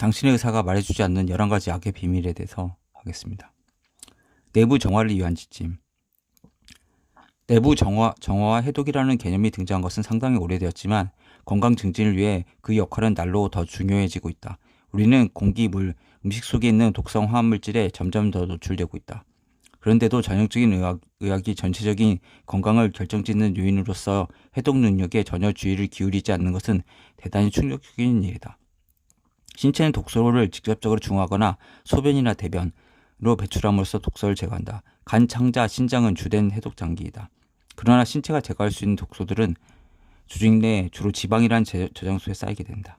당신의 의사가 말해주지 않는 11가지 약의 비밀에 대해서 하겠습니다. 내부 정화를 위한 지침. 내부 정화와 해독이라는 개념이 등장한 것은 상당히 오래되었지만 건강 증진을 위해 그 역할은 날로 더 중요해지고 있다. 우리는 공기, 물, 음식 속에 있는 독성 화합물질에 점점 더 노출되고 있다. 그런데도 전형적인 의학이 전체적인 건강을 결정짓는 요인으로서 해독 능력에 전혀 주의를 기울이지 않는 것은 대단히 충격적인 일이다. 신체는 독소를 직접적으로 중화하거나 소변이나 대변으로 배출함으로써 독소를 제거한다. 간, 창자, 신장은 주된 해독 장기이다. 그러나 신체가 제거할 수 있는 독소들은 조직 내 주로 지방이란 저장소에 쌓이게 된다.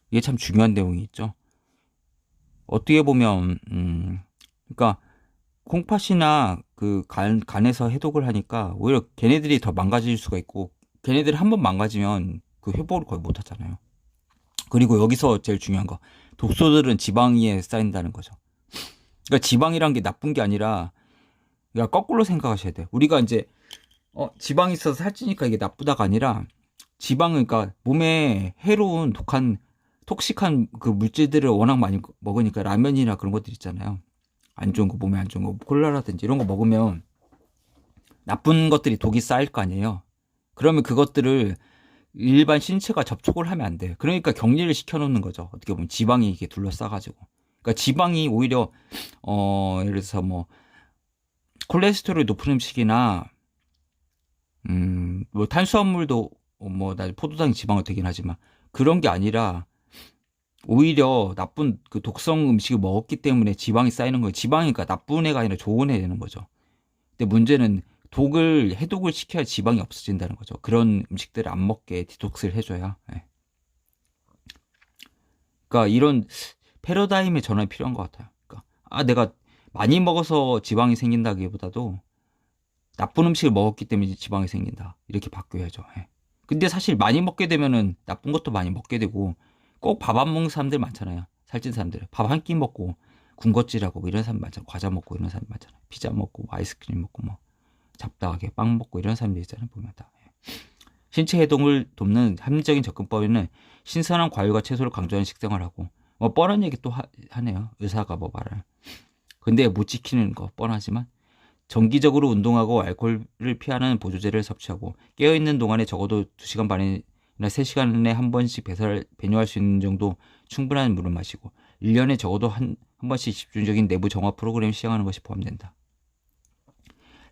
이게 참 중요한 내용이 있죠. 어떻게 보면 그러니까 콩팥이나 그 간에서 해독을 하니까 오히려 걔네들이 더 망가질 수가 있고, 걔네들이 한번 망가지면 그 회복을 거의 못 하잖아요. 그리고 여기서 제일 중요한 거, 독소들은 지방 위에 쌓인다는 거죠. 그러니까 지방이란 게 나쁜 게 아니라, 그러니까 거꾸로 생각하셔야 돼요. 우리가 이제 지방이 있어서 살찌니까 이게 나쁘다가 아니라, 지방은 그러니까 몸에 해로운 톡식한 그 물질들을 워낙 많이 먹으니까, 라면이나 그런 것들 있잖아요. 안 좋은 거, 몸에 안 좋은 거, 콜라라든지 이런 거 먹으면 나쁜 것들이 독이 쌓일 거 아니에요. 그러면 그것들을 일반 신체가 접촉을 하면 안 돼. 그러니까 격리를 시켜놓는 거죠. 어떻게 보면 지방이 이렇게 둘러싸가지고. 그러니까 지방이 오히려 예를 들어서 뭐 콜레스테롤이 높은 음식이나 뭐 탄수화물도 뭐 나 포도당이 지방은 되긴 하지만 그런 게 아니라 오히려 나쁜 그 독성 음식을 먹었기 때문에 지방이 쌓이는 거예요. 지방이 그러니까 나쁜 애가 아니라 좋은 애 되는 거죠. 근데 문제는 해독을 시켜야 지방이 없어진다는 거죠. 그런 음식들을 안 먹게 디톡스를 해줘야. 예. 그러니까 이런 패러다임의 전환이 필요한 것 같아요. 그러니까 내가 많이 먹어서 지방이 생긴다기보다도 나쁜 음식을 먹었기 때문에 지방이 생긴다. 이렇게 바뀌어야죠. 예. 근데 사실 많이 먹게 되면은 나쁜 것도 많이 먹게 되고, 꼭 밥 안 먹는 사람들 많잖아요. 살찐 사람들. 밥 한 끼 먹고 군것질하고 뭐 이런 사람 많잖아요. 과자 먹고 이런 사람 많잖아요. 피자 먹고 아이스크림 먹고 뭐 잡다하게 빵 먹고 이런 사람들 있잖아요. 보면 다. 신체 해동을 돕는 합리적인 접근법에는 신선한 과일과 채소를 강조하는 식생활을 하고, 뭐 뻔한 얘기 또 하네요. 의사가 뭐 말을. 근데 못 지키는 거 뻔하지만, 정기적으로 운동하고 알코올을 피하는 보조제를 섭취하고, 깨어있는 동안에 적어도 2시간 반이나 3시간에 한 번씩 배뇨할 수 있는 정도 충분한 물을 마시고, 1년에 적어도 한 번씩 집중적인 내부 정화 프로그램을 시행하는 것이 포함된다.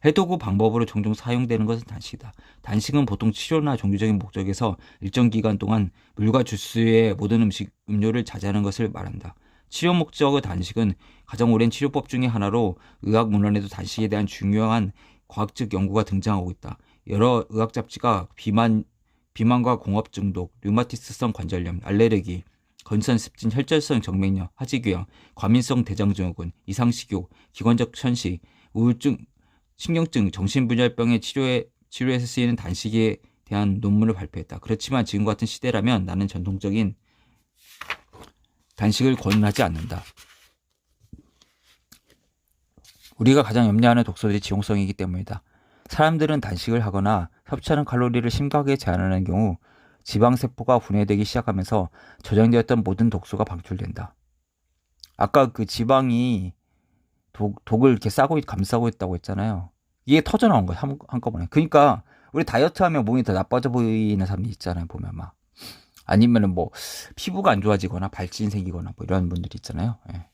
해독 후 방법으로 종종 사용되는 것은 단식이다. 단식은 보통 치료나 종교적인 목적에서 일정 기간 동안 물과 주스의 모든 음료를 자제하는 것을 말한다. 치료 목적의 단식은 가장 오랜 치료법 중의 하나로 의학 문헌에도 단식에 대한 중요한 과학적 연구가 등장하고 있다. 여러 의학 잡지가 비만과 공업 중독, 류마티스성 관절염, 알레르기, 건선습진, 혈전성 정맥류, 하지규형, 과민성 대장증후군, 이상식욕, 기관적 천식, 우울증, 신경증, 정신분열병의 치료에서 쓰이는 단식에 대한 논문을 발표했다. 그렇지만 지금 같은 시대라면 나는 전통적인 단식을 권하지 않는다. 우리가 가장 염려하는 독소들이 지용성이기 때문이다. 사람들은 단식을 하거나 섭취하는 칼로리를 심각하게 제한하는 경우 지방세포가 분해되기 시작하면서 저장되었던 모든 독소가 방출된다. 아까 그 지방이 독을 이렇게 감싸고 있다고 했잖아요. 이게 터져 나온 거예요. 한꺼번에. 그러니까 우리 다이어트 하면 몸이 더 나빠져 보이는 사람이 있잖아요. 보면 막. 아니면은 뭐 피부가 안 좋아지거나 발진 생기거나 뭐 이런 분들이 있잖아요. 예.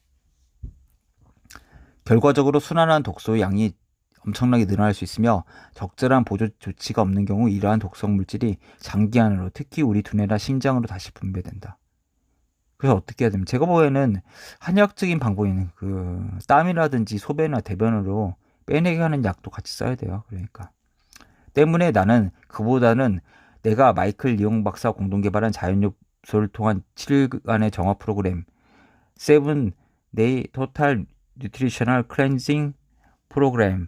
결과적으로 순환한 독소의 양이 엄청나게 늘어날 수 있으며, 적절한 보조 조치가 없는 경우 이러한 독성 물질이 장기안으로, 특히 우리 두뇌나 심장으로 다시 분배된다. 그래서 어떻게 해야 되면, 제가 보기에는 한의학적인 방법에는 그 땀이라든지 소변이나 대변으로 빼내게 하는 약도 같이 써야 돼요. 그러니까 때문에 나는 그보다는 내가 마이클 리옹 박사 공동 개발한 자연요소를 통한 7일간의 정화 프로그램 7-day total nutritional cleansing program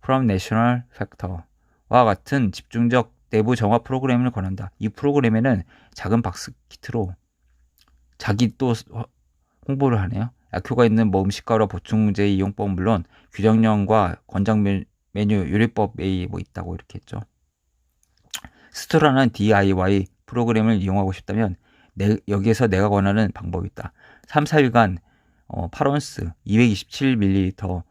from National Factor와 같은 집중적 내부 정화 프로그램을 권한다. 이 프로그램에는 작은 박스 키트로 자기 또 홍보를 하네요. 약효가 있는 뭐 음식가루와 보충제 이용법은 물론 규정령과 권장 메뉴 요리법에 뭐 있다고 이렇게 했죠. 스스로는 DIY 프로그램을 이용하고 싶다면 여기에서 내가 권하는 방법이 있다. 3, 4일간 8온스 227ml로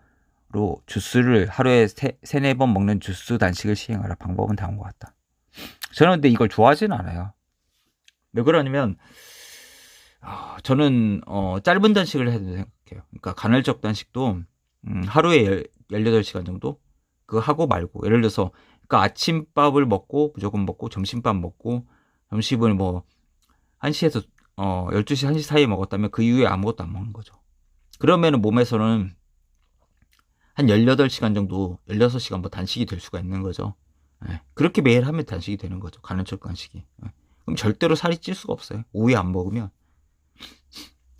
주스를 하루에 3, 4번 먹는 주스 단식을 시행하라. 방법은 다음과 같다. 저는 근데 이걸 좋아하진 않아요. 왜 그러냐면 저는 짧은 단식을 해야 된다고 생각해요. 그러니까 간헐적 단식도 하루에 18시간 정도 그거 하고 말고, 예를 들어서 그러니까 아침밥을 먹고 무조건 먹고 점심밥 먹고 점심을 뭐 1시에서 12시 1시 사이에 먹었다면 그 이후에 아무것도 안 먹는 거죠. 그러면은 몸에서는 한 18시간 정도 16시간 뭐 단식이 될 수가 있는 거죠. 네. 그렇게 매일 하면 단식이 되는 거죠. 간헐적 단식이. 네. 그럼 절대로 살이 찔 수가 없어요. 오후에 안 먹으면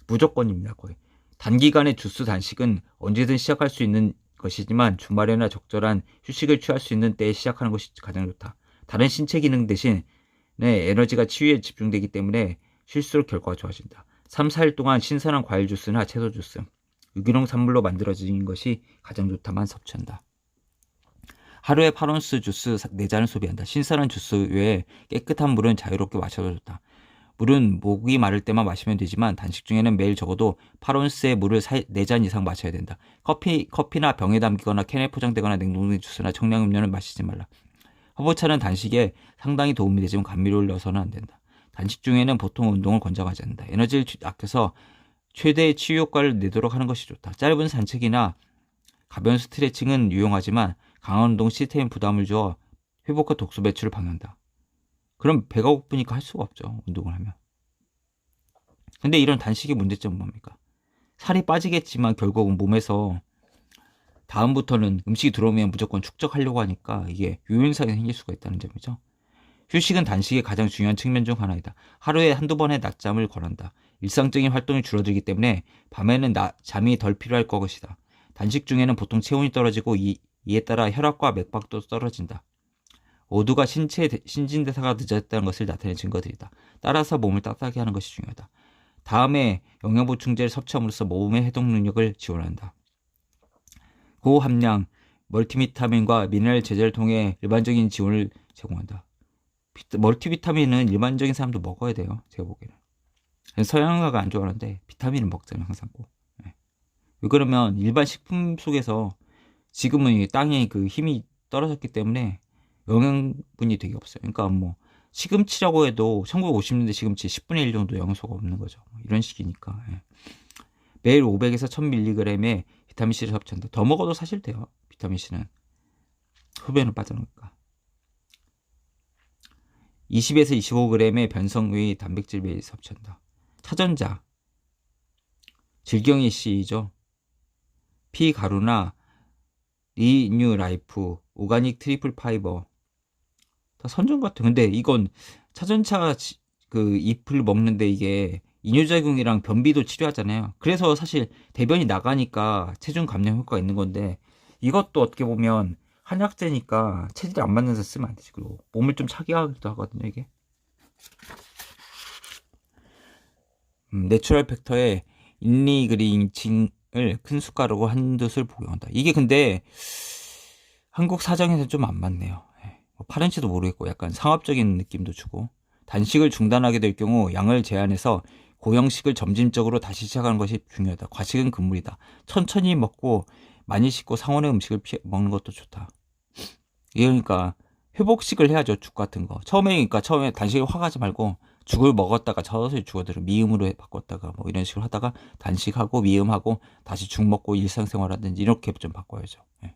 무조건입니다. 거의. 단기간의 주스 단식은 언제든 시작할 수 있는 것이지만 주말에나 적절한 휴식을 취할 수 있는 때에 시작하는 것이 가장 좋다. 다른 신체 기능 대신 에너지가 치유에 집중되기 때문에 쉴수록 결과가 좋아진다. 3, 4일 동안 신선한 과일 주스나 채소 주스, 유기농 산물로 만들어진 것이 가장 좋다만 섭취한다. 하루에 8온스 주스 4잔을 소비한다. 신선한 주스 외에 깨끗한 물은 자유롭게 마셔도 좋다. 물은 목이 마를 때만 마시면 되지만 단식 중에는 매일 적어도 8온스의 물을 4잔 이상 마셔야 된다. 커피나 병에 담기거나 캔에 포장되거나 냉동된 주스나 청량음료는 마시지 말라. 허브차는 단식에 상당히 도움이 되지만 감미료를 넣어서는 안 된다. 단식 중에는 보통 운동을 권장하지 않는다. 에너지를 아껴서 최대의 치유 효과를 내도록 하는 것이 좋다. 짧은 산책이나 가벼운 스트레칭은 유용하지만 강한 운동 시스템에 부담을 주어 회복과 독소 배출을 방해한다. 그럼 배가 고프니까 할 수가 없죠. 운동을 하면. 근데 이런 단식의 문제점은 뭡니까? 살이 빠지겠지만 결국은 몸에서 다음부터는 음식이 들어오면 무조건 축적하려고 하니까 이게 요인상이 생길 수가 있다는 점이죠. 휴식은 단식의 가장 중요한 측면 중 하나이다. 하루에 한두 번의 낮잠을 권한다. 일상적인 활동이 줄어들기 때문에 밤에는 잠이 덜 필요할 것이다. 단식 중에는 보통 체온이 떨어지고 이에 따라 혈압과 맥박도 떨어진다. 모두가 신진대사가 늦어졌다는 것을 나타내는 증거들이다. 따라서 몸을 따뜻하게 하는 것이 중요하다. 다음에 영양보충제를 섭취함으로써 몸의 해독 능력을 지원한다. 고함량 멀티비타민과 미네랄 제제를 통해 일반적인 지원을 제공한다. 멀티비타민은 일반적인 사람도 먹어야 돼요. 제가 보기에는. 서양화가 안 좋아하는데 비타민을 먹잖아요. 항상 꼭. 네. 왜 그러면 일반 식품 속에서 지금은 땅에 그 힘이 떨어졌기 때문에 영양분이 되게 없어요. 그러니까 뭐 시금치라고 해도 1950년대 시금치 10분의 1 정도 영양소가 없는 거죠. 이런 식이니까. 예. 매일 500에서 1000mg의 비타민C를 섭취한다. 더 먹어도 사실 돼요. 비타민C는. 흡연은 빠져나니까. 20에서 25g의 변성의 단백질 매일 섭취한다. 차전자. 질경이 C죠. 피가루나 리뉴라이프, 오가닉 트리플 파이버. 다 선전 같아. 근데 이건 차전차 그 잎을 먹는데 이게 이뇨작용이랑 변비도 치료하잖아요. 그래서 사실 대변이 나가니까 체중 감량 효과가 있는 건데 이것도 어떻게 보면 한약재니까 체질이 안 맞는 데 쓰면 안 되지. 그리고 몸을 좀 차게 하기도 하거든요, 이게. 내추럴 팩터에 인리그린칭을 큰 숟가락으로 한두 술 복용한다. 이게 근데 한국 사정에서 좀 안 맞네요. 파는지도 모르겠고 약간 상업적인 느낌도 주고. 단식을 중단하게 될 경우 양을 제한해서 고형식을 점진적으로 다시 시작하는 것이 중요하다. 과식은 금물이다. 천천히 먹고 많이 씻고 상온의 음식을 먹는 것도 좋다. 그러니까 회복식을 해야죠. 죽 같은 거. 처음에 단식에 화가지 말고 죽을 먹었다가 서서히 죽어들어 미음으로 바꿨다가 뭐 이런 식으로 하다가 단식하고 미음하고 다시 죽 먹고 일상생활 하든지 이렇게 좀 바꿔야죠. 예.